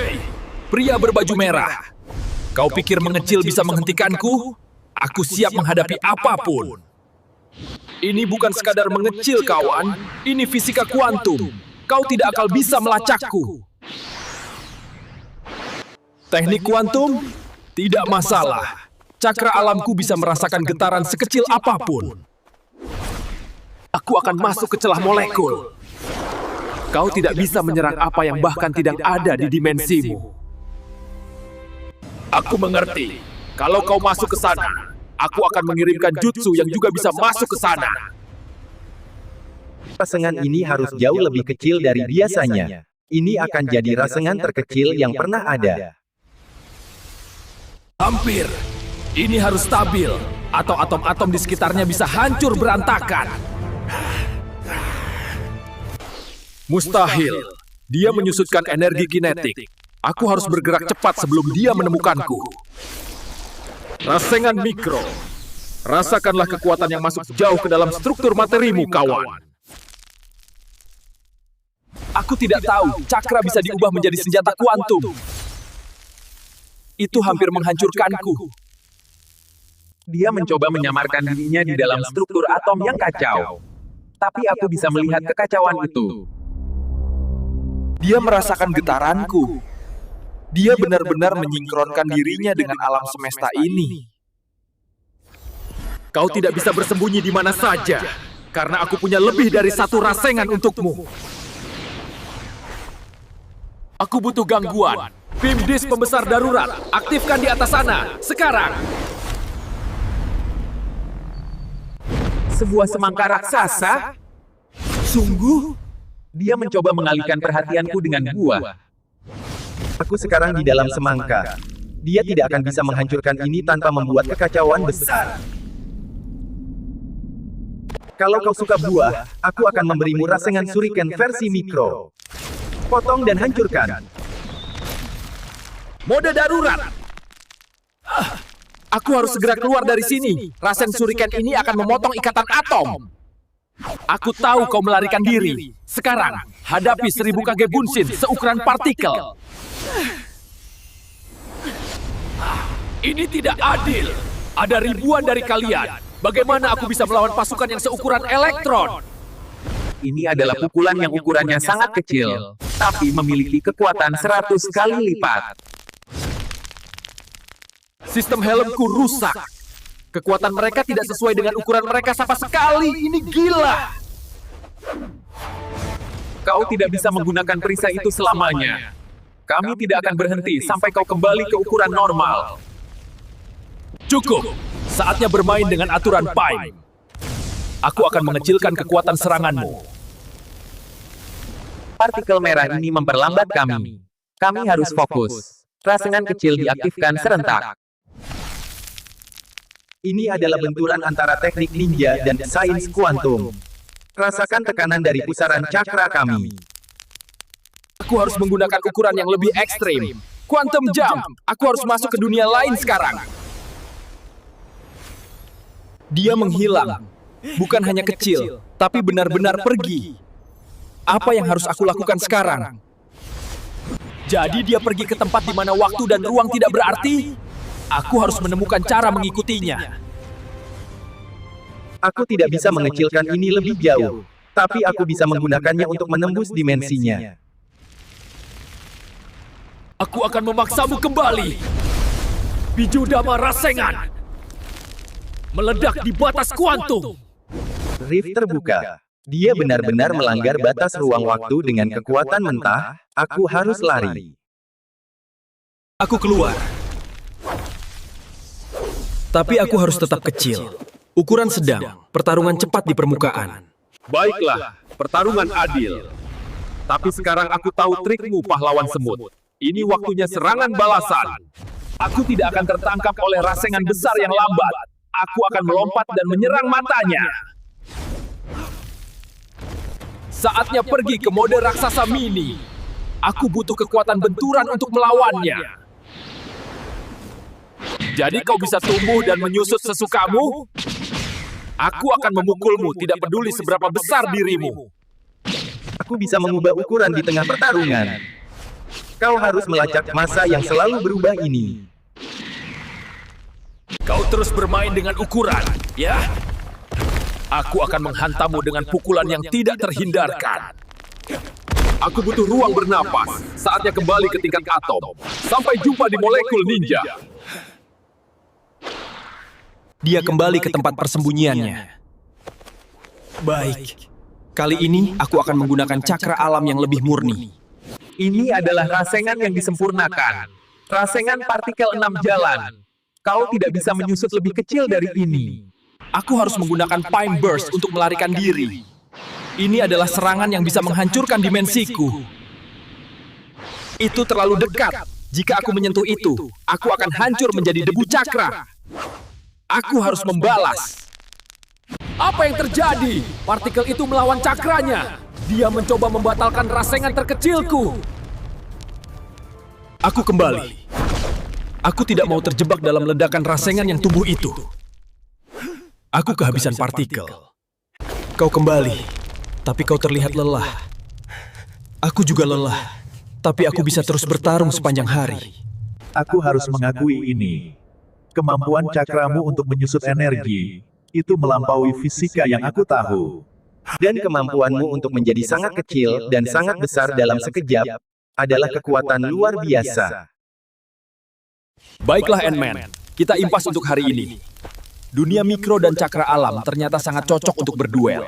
Hei, pria berbaju merah. Kau pikir mengecil bisa menghentikanku? Aku siap menghadapi apapun. Ini bukan sekadar mengecil, kawan. Ini fisika kuantum. Kau tidak akan bisa melacakku. Teknik kuantum? Tidak masalah. Cakra alamku bisa merasakan getaran sekecil apapun. Aku akan masuk ke celah molekul. Kau tidak bisa menyerang apa yang bahkan tidak ada di dimensimu. Aku mengerti. Kalau kau masuk ke sana, aku akan mengirimkan jutsu yang juga bisa masuk ke sana. Rasengan ini harus jauh lebih kecil dari biasanya. Ini akan jadi rasengan terkecil yang pernah ada. Hampir. Ini harus stabil, atau atom-atom di sekitarnya bisa hancur berantakan. Mustahil. Dia menyusutkan energi kinetik. Aku harus bergerak cepat sebelum dia menemukanku. Rasengan mikro. Rasakanlah kekuatan yang masuk jauh ke dalam struktur materimu, kawan. Aku tidak tahu cakra bisa diubah menjadi senjata kuantum. Itu hampir menghancurkanku. Dia mencoba menyamarkan dirinya di dalam struktur atom yang kacau. Tapi aku bisa melihat kekacauan itu. Dia merasakan getaranku. Dia benar-benar menyingkronkan dirinya dengan alam semesta ini. Kau tidak bisa bersembunyi di mana saja, karena aku punya lebih dari satu rasengan untukmu. Aku butuh gangguan. Beam disk pembesar darurat, aktifkan di atas sana, sekarang. Sebuah semangka raksasa? Sungguh? Dia mencoba mengalihkan perhatianku dengan buah. Aku sekarang di dalam semangka. Dia tidak akan bisa menghancurkan ini tanpa membuat kekacauan besar. Kalau kau suka buah, aku akan memberimu rasengan shuriken versi mikro. Potong dan hancurkan. Mode darurat. Aku harus segera keluar dari sini. Rasen shuriken ini akan memotong ikatan atom. Aku tahu kau melarikan diri. Sekarang, hadapi 1000 kage bunshin seukuran partikel. Ini tidak adil. Ada ribuan dari kalian. Bagaimana aku bisa melawan pasukan yang seukuran elektron? Ini adalah pukulan yang ukurannya sangat kecil, tapi memiliki kekuatan 100 kali lipat. Sistem helmku rusak. Kekuatan mereka tidak sesuai dengan ukuran mereka sama sekali. Ini gila. Kau tidak bisa menggunakan perisai itu selamanya. Kami tidak akan berhenti sampai kau kembali ke ukuran normal. Cukup. Saatnya bermain dengan aturan Pi. Aku akan mengecilkan kekuatan seranganmu. Partikel merah ini memperlambat kami. Kami harus fokus. Rasengan kecil diaktifkan serentak. Ini adalah benturan antara teknik ninja dan sains kuantum. Rasakan tekanan dari pusaran cakra kami. Aku harus menggunakan ukuran yang lebih ekstrim. Quantum jump. Aku harus masuk ke dunia lain sekarang. Dia menghilang. Bukan hanya kecil, tapi benar-benar pergi. Apa yang harus aku lakukan sekarang? Jadi dia pergi ke tempat di mana waktu dan ruang tidak berarti? Aku harus menemukan cara mengikutinya. Aku tidak bisa mengecilkan ini lebih jauh, tapi aku bisa menggunakannya untuk menembus dimensinya. Aku akan memaksamu kembali. Bijudama Rasengan. Meledak di batas kuantum. Rift terbuka. Dia benar-benar melanggar batas ruang waktu dengan kekuatan mentah. Aku harus lari. Aku keluar. Tapi aku harus tetap kecil. Ukuran sedang, pertarungan cepat di permukaan. Baiklah, pertarungan adil. Tapi sekarang aku tahu trikmu, pahlawan semut. Ini waktunya serangan balasan. Aku tidak akan tertangkap oleh rasengan besar yang lambat. Aku akan melompat dan menyerang matanya. Saatnya pergi ke mode raksasa mini. Aku butuh kekuatan benturan untuk melawannya. Jadi kau bisa tumbuh dan menyusut sesukamu? Aku akan memukulmu, tidak peduli seberapa besar dirimu. Aku bisa mengubah ukuran di tengah pertarungan. Kau harus melacak masa yang selalu berubah ini. Kau terus bermain dengan ukuran, ya? Aku akan menghantammu dengan pukulan yang tidak terhindarkan. Aku butuh ruang bernapas. Saatnya kembali ke tingkat atom. Sampai jumpa di molekul ninja. Dia kembali ke tempat persembunyiannya. Baik. Kali ini aku akan menggunakan cakra alam yang lebih murni. Ini adalah rasengan yang disempurnakan. Rasengan partikel 6 jalan. Kau tidak bisa menyusut lebih kecil dari ini. Aku harus menggunakan Pine Burst untuk melarikan diri. Ini adalah serangan yang bisa menghancurkan dimensiku. Itu terlalu dekat. Jika aku menyentuh itu, aku akan hancur menjadi debu cakra. Aku harus membalas. Apa yang terjadi? Partikel itu melawan cakranya. Dia mencoba membatalkan rasengan terkecilku. Aku kembali. Aku tidak mau terjebak dalam ledakan rasengan yang tumbuh itu. Aku kehabisan partikel. Kau kembali. Tapi kau terlihat lelah. Aku juga lelah. Tapi aku bisa terus bertarung sepanjang hari. Aku harus mengakui ini. Kemampuan cakramu untuk menyusut energi, itu melampaui fisika yang aku tahu. Dan kemampuanmu untuk menjadi sangat kecil dan sangat besar dalam sekejap adalah kekuatan luar biasa. Baiklah, Ant-Man. Kita impas untuk hari ini. Dunia mikro dan cakra alam ternyata sangat cocok untuk berduel.